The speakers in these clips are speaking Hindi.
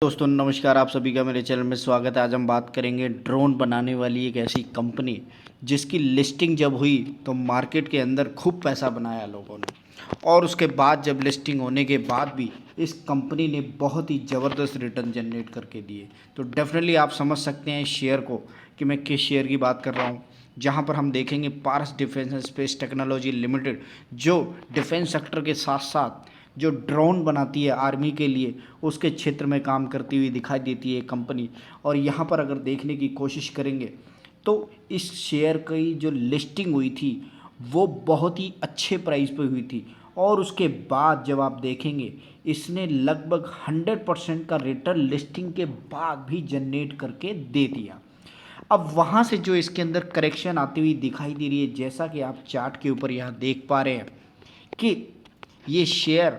दोस्तों नमस्कार, आप सभी का मेरे चैनल में स्वागत है। आज हम बात करेंगे ड्रोन बनाने वाली एक ऐसी कंपनी जिसकी लिस्टिंग जब हुई तो मार्केट के अंदर खूब पैसा बनाया लोगों ने, और उसके बाद जब लिस्टिंग होने के बाद भी इस कंपनी ने बहुत ही ज़बरदस्त रिटर्न जनरेट करके दिए। तो डेफिनेटली आप समझ सकते हैं इस शेयर को कि मैं किस शेयर की बात कर रहा हूँ। जहाँ पर हम देखेंगे Paras defence and space technology limited, जो डिफेंस सेक्टर के साथ साथ जो ड्रोन बनाती है आर्मी के लिए, उसके क्षेत्र में काम करती हुई दिखाई देती है कंपनी। और यहाँ पर अगर देखने की कोशिश करेंगे तो इस शेयर की जो लिस्टिंग हुई थी वो बहुत ही अच्छे प्राइस पे हुई थी, और उसके बाद जब आप देखेंगे इसने लगभग 100% का रिटर्न लिस्टिंग के बाद भी जनरेट करके दे दिया। अब वहाँ से जो इसके अंदर करेक्शन आती हुई दिखाई दे रही है, जैसा कि आप चार्ट के ऊपर यहाँ देख पा रहे हैं कि ये शेयर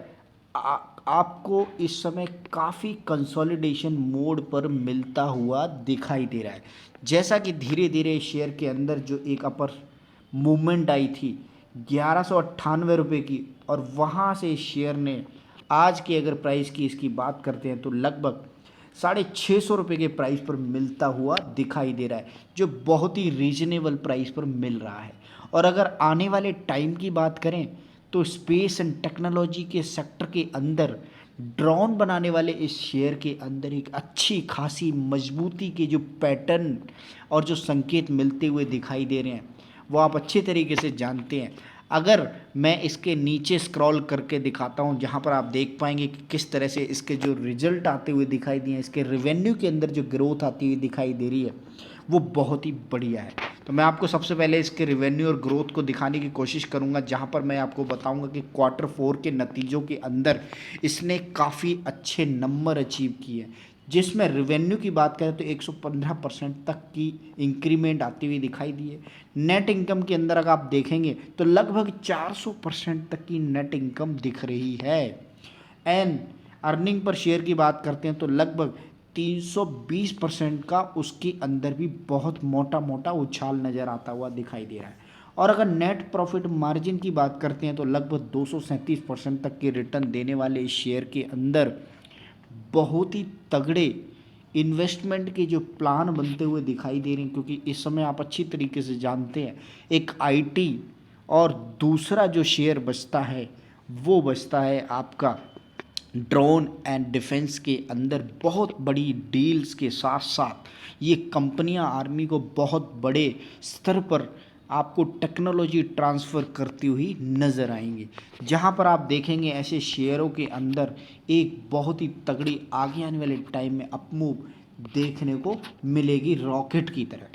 आपको इस समय काफ़ी कंसोलिडेशन मोड पर मिलता हुआ दिखाई दे रहा है। जैसा कि धीरे धीरे शेयर के अंदर जो एक अपर मूवमेंट आई थी 1198 रुपये की, और वहाँ से शेयर ने आज की अगर प्राइस की इसकी बात करते हैं तो लगभग 650 रुपये के प्राइस पर मिलता हुआ दिखाई दे रहा है, जो बहुत ही रीजनेबल प्राइस पर मिल रहा है। और अगर आने वाले टाइम की बात करें तो स्पेस एंड टेक्नोलॉजी के सेक्टर के अंदर ड्रोन बनाने वाले इस शेयर के अंदर एक अच्छी खासी मजबूती के जो पैटर्न और जो संकेत मिलते हुए दिखाई दे रहे हैं वो आप अच्छे तरीके से जानते हैं। अगर मैं इसके नीचे स्क्रॉल करके दिखाता हूं, जहां पर आप देख पाएंगे कि किस तरह से इसके जो रिजल्ट आते हुए दिखाई दिए हैं, इसके रेवेन्यू के अंदर जो ग्रोथ आती हुई दिखाई दे रही है वो बहुत ही बढ़िया है। तो मैं आपको सबसे पहले इसके रेवेन्यू और ग्रोथ को दिखाने की कोशिश करूंगा, जहां पर मैं आपको बताऊंगा कि Q4 के नतीजों के अंदर इसने काफ़ी अच्छे नंबर अचीव किए, जिसमें रेवेन्यू की बात करें तो 115% तक की इंक्रीमेंट आती हुई दिखाई दी है। नेट इनकम के अंदर अगर आप देखेंगे तो लगभग 400% तक की नेट इनकम दिख रही है। एंड अर्निंग पर शेयर की बात करते हैं तो लगभग 320% का उसके अंदर भी बहुत मोटा मोटा उछाल नज़र आता हुआ दिखाई दे रहा है। और अगर नेट प्रॉफिट मार्जिन की बात करते हैं तो लगभग 237% तक के रिटर्न देने वाले इस शेयर के अंदर बहुत ही तगड़े इन्वेस्टमेंट के जो प्लान बनते हुए दिखाई दे रहे हैं, क्योंकि इस समय आप अच्छी तरीके से जानते हैं एक आईटी और दूसरा जो शेयर बचता है वो बचता है आपका ड्रोन एंड डिफेंस के अंदर। बहुत बड़ी डील्स के साथ साथ ये कंपनियां आर्मी को बहुत बड़े स्तर पर आपको टेक्नोलॉजी ट्रांसफ़र करती हुई नज़र आएंगी, जहां पर आप देखेंगे ऐसे शेयरों के अंदर एक बहुत ही तगड़ी आगे आने वाले टाइम में अपमूव देखने को मिलेगी रॉकेट की तरह।